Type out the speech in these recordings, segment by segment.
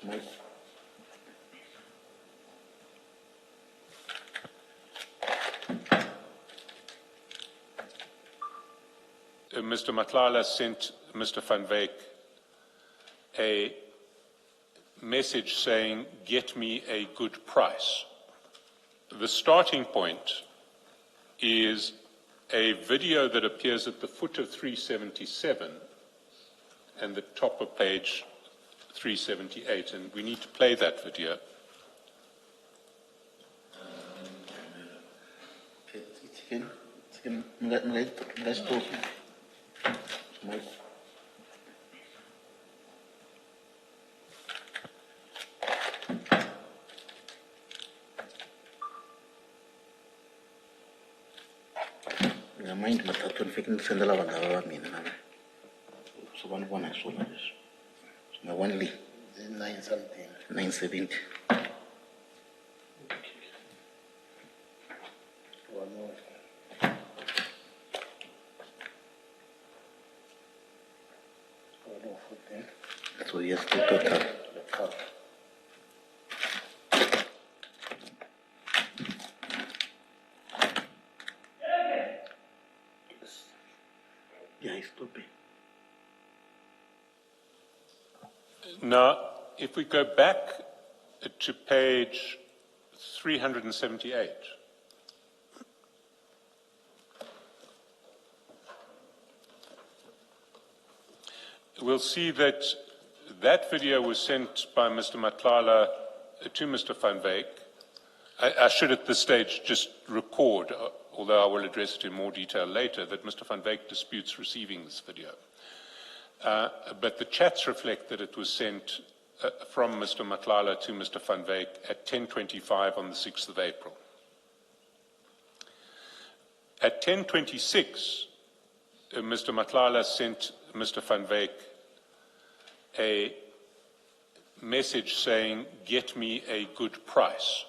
Mike. Mr. Matlala sent Mr. Van Wyk a message saying, "Get me a good price." The starting point is a video that appears at the foot of 377 and the top of page 378, and we need to play that video. Let's talk. Mike. Mind matatu nifike nisendela vanhu va mina na so vanhu vona hi swona leswi na 1 li 9 something 970 one more. So yes, the total. Yeah, it's stupid. Now, if we go back to page 378, we'll see that that video was sent by Mr. Matlala to Mr. Van Wyk. I should at this stage just record, although I will address it in more detail later, that Mr. Van Wyk disputes receiving this video. But the chats reflect that it was sent from Mr. Matlala to Mr. Van Wyk at 10:25 on the 6th of April. At 10:26, Mr. Matlala sent Mr. Van Wyk a message saying, "Get me a good price."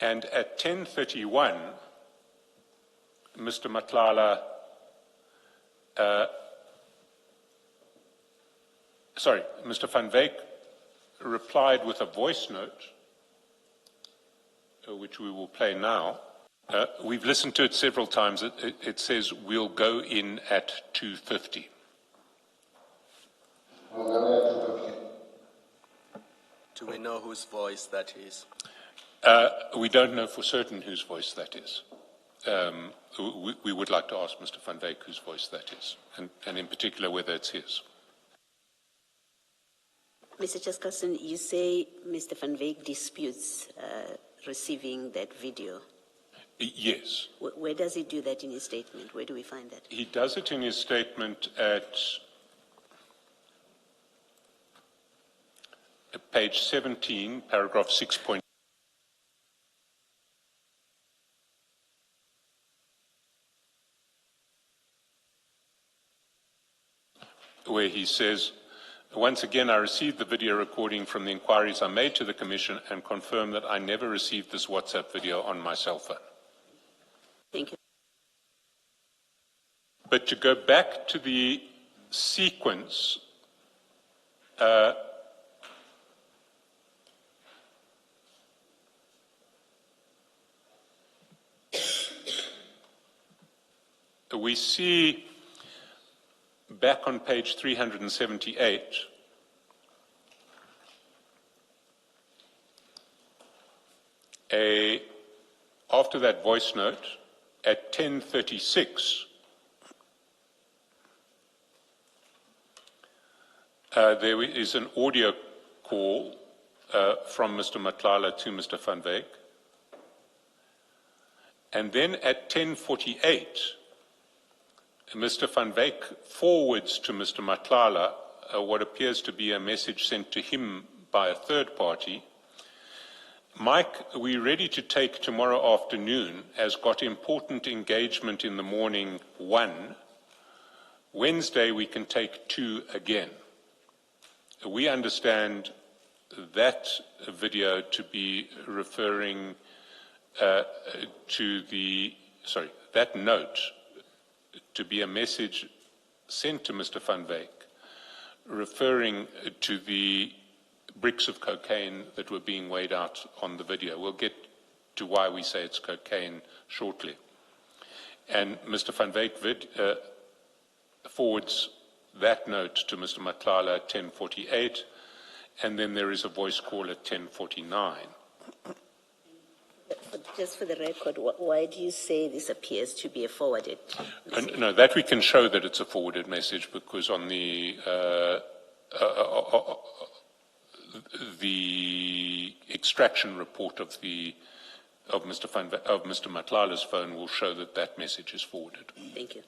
And at 10:31, Mr. Matlala, Mr. Van Wyk replied with a voice note, which we will play now. We've listened to it several times. It says, "We'll go in at 2:50. Do we know whose voice that is? We don't know for certain whose voice that is. We would like to ask Mr. Van Wyk whose voice that is, and in particular whether it's his. Mr. Chaskalson, you say Mr. Van Wyk disputes receiving that video. Yes. Where does he do that in his statement? Where do we find that? He does it in his statement at page 17, paragraph 6. Where he says, "Once again, I received the video recording from the inquiries I made to the Commission and confirm that I never received this WhatsApp video on my cell phone." Thank you. But to go back to the sequence, we see back on page 378, after that voice note, at 10:36, there is an audio call from Mr. Matlala to Mr. Van Wyk. And then at 10:48, Mr. Van Wyk forwards to Mr. Matlala what appears to be a message sent to him by a third party. "Mike, we're ready to take tomorrow afternoon, as got important engagement in the morning 1. Wednesday we can take 2 again." We understand that video to be referring that note to be a message sent to Mr. Van Wyk referring to the bricks of cocaine that were being weighed out on the video. We'll get to why we say it's cocaine shortly. And Mr. Van Wyk forwards that note to Mr. Matlala at 10:48, and then there is a voice call at 10:49. Just for the record, why do you say this appears to be a forwarded message? No, that we can show that it's a forwarded message, because on the extraction report of Mr. Matlala's phone will show that that message is forwarded. Thank you.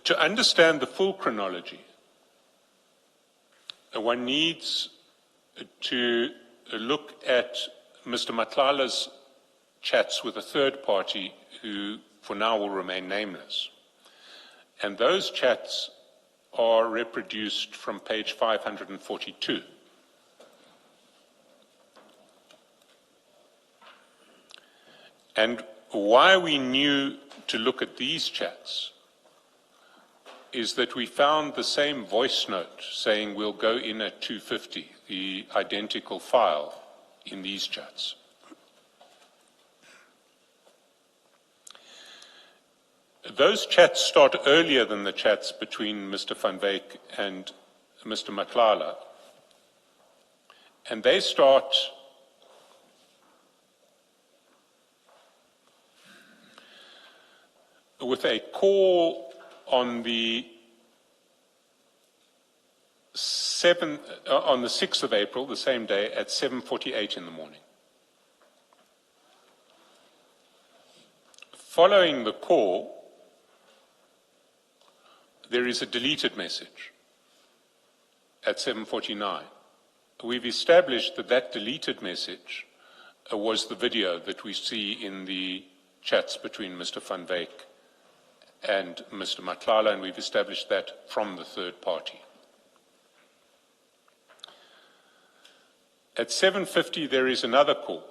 To understand the full chronology, one needs to look at Mr. Matlala's chats with a third party who for now will remain nameless. And those chats are reproduced from page 542. And why we knew to look at these chats is that we found the same voice note saying we'll go in at 2:50, the identical file in these chats. Those chats start earlier than the chats between Mr. Van Wyk and Mr. Matlala, and they start with a call on the 6th of April, the same day, at 7:48 in the morning. Following the call, there is a deleted message at 7:49. We've established that that deleted message was the video that we see in the chats between Mr. Van Wyk and Mr. Matlala, and we've established that from the third party. At 7:50, there is another call.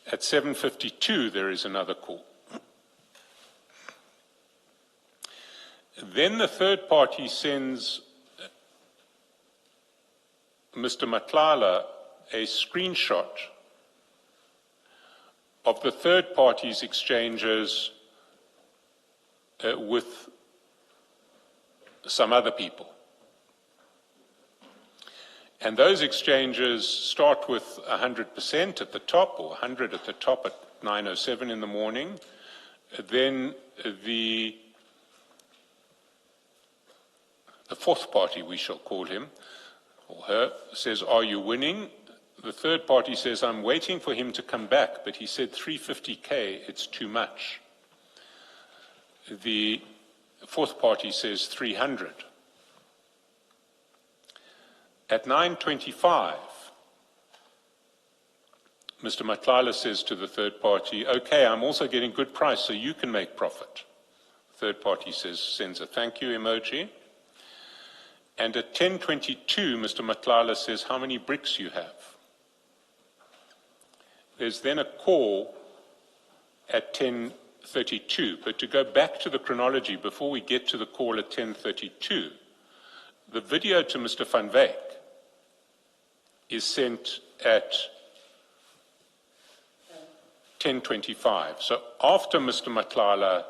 At 7:52, there is another call. Then the third party sends Mr. Matlala a screenshot of the third party's exchanges with some other people. And those exchanges start with 100% at the top, or 100 at the top at 9:07 in the morning. Then the fourth party, we shall call him, or her, says, "Are you winning?" The third party says, "I'm waiting for him to come back, but he said 350K, it's too much." The fourth party says 300. At 9:25, Mr. Matlala says to the third party, "Okay, I'm also getting good price, so you can make profit." The third party sends a thank you emoji. And at 10:22, Mr. Matlala says, "How many bricks you have?" There's then a call at 10:32. But to go back to the chronology, before we get to the call at 10:32, the video to Mr. Van Wyk is sent at 10:25. So after Mr. Matlala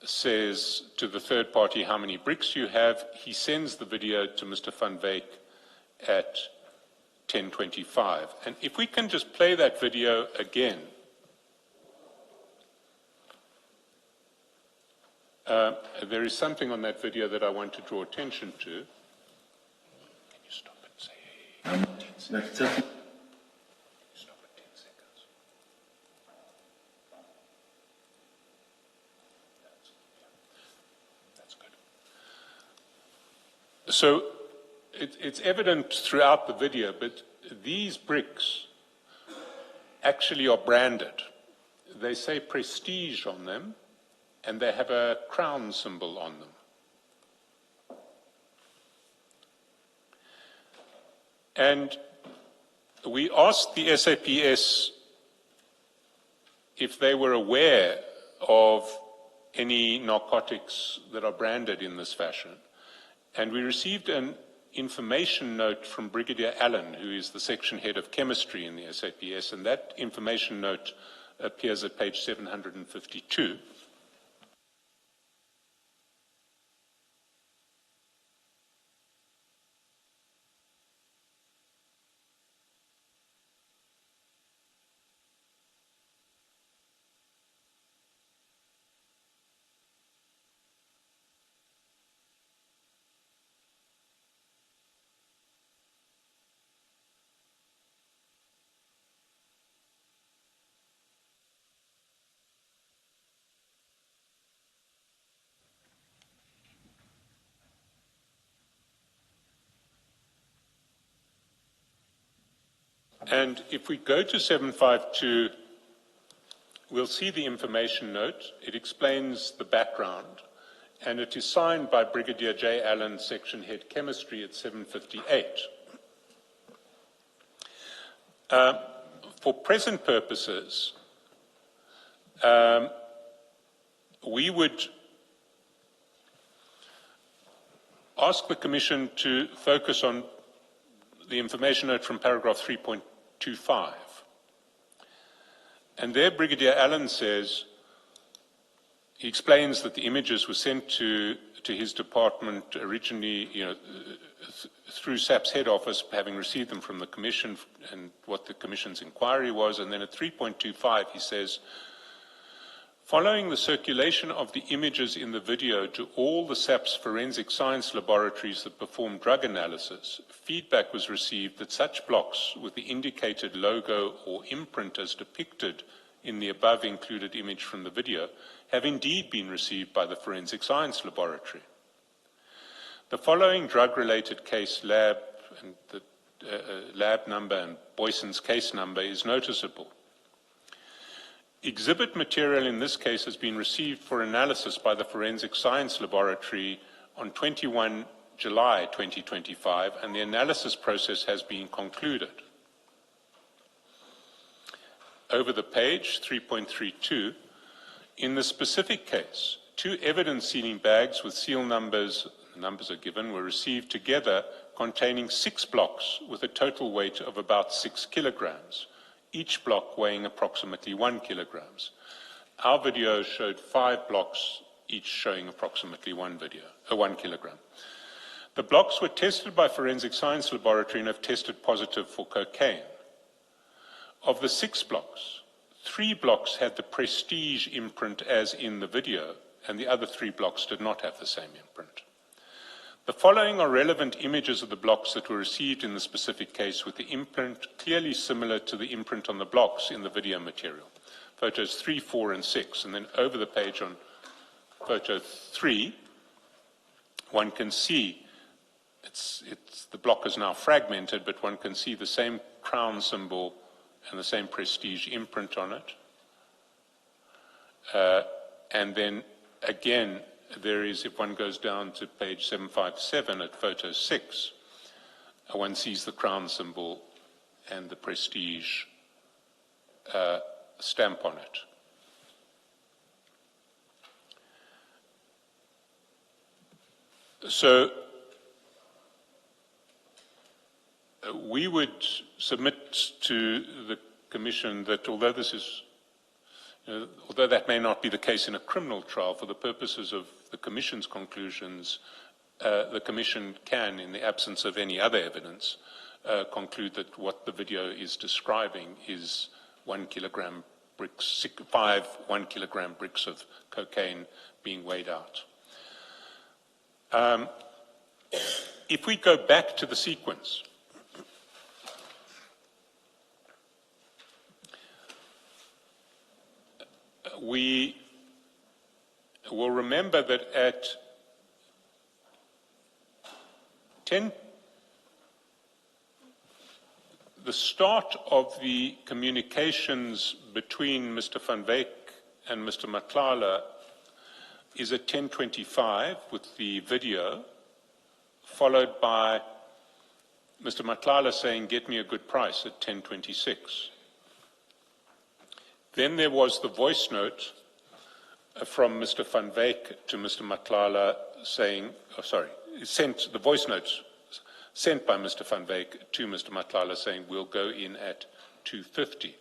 says to the third party how many bricks you have, he sends the video to Mr. Van Wyk at 10:25. And if we can just play that video again. There is something on that video that I want to draw attention to. Can you stop and say, hey, 10 seconds? Stop at 10 seconds. That's good. So it's evident throughout the video, but these bricks actually are branded. They say Prestige on them, and they have a crown symbol on them. And we asked the SAPS if they were aware of any narcotics that are branded in this fashion. And we received an information note from Brigadier Allen, who is the section head of chemistry in the SAPS, and that information note appears at page 752. And if we go to 752, we'll see the information note. It explains the background, and it is signed by Brigadier J. Allen, Section Head Chemistry at 758. For present purposes, we would ask the Commission to focus on the information note from paragraph 3.25. And there Brigadier Allen says, he explains that the images were sent to his department originally, through SAP's head office, having received them from the Commission and what the Commission's inquiry was. And then at 3.25 he says, following the circulation of the images in the video to all the SAP's forensic science laboratories that perform drug analysis, feedback was received that such blocks with the indicated logo or imprint as depicted in the above included image from the video have indeed been received by the forensic science laboratory. The following drug-related case lab and the lab number and Boyson's case number is noticeable. Exhibit material in this case has been received for analysis by the Forensic Science Laboratory on 21 July 2025, and the analysis process has been concluded. Over the page, 3.32, in the specific case, 2 evidence-sealing bags with seal numbers, the numbers are given, were received together containing 6 blocks with a total weight of about 6 kilograms. Each block weighing approximately 1 kilogram. Our video showed 5 blocks, each showing approximately 1 kilogram. The blocks were tested by Forensic Science Laboratory and have tested positive for cocaine. Of the 6 blocks, 3 blocks had the Prestige imprint as in the video, and the other 3 blocks did not have the same imprint. The following are relevant images of the blocks that were received in the specific case with the imprint clearly similar to the imprint on the blocks in the video material. Photos 3, 4, and 6. And then over the page on photo 3, one can see the block is now fragmented, but one can see the same crown symbol and the same Prestige imprint on it. And then again, there is, if one goes down to page 757 at photo 6, one sees the crown symbol and the Prestige stamp on it. So we would submit to the Commission that although this is although that may not be the case in a criminal trial, for the purposes of the Commission's conclusions, the Commission can, in the absence of any other evidence, conclude that what the video is describing is 1 kilogram bricks, 5 1 kilogram bricks of cocaine being weighed out. If we go back to the sequence, we will remember that at 10, the start of the communications between Mr. Van Wyk and Mr. Matlala is at 10:25 with the video, followed by Mr. Matlala saying, "Get me a good price," at 10:26. Then there was the voice note from Mr. Van Wyk to Mr. Matlala saying, the voice notes sent by Mr. Van Wyk to Mr. Matlala saying, we'll go in at 2:50.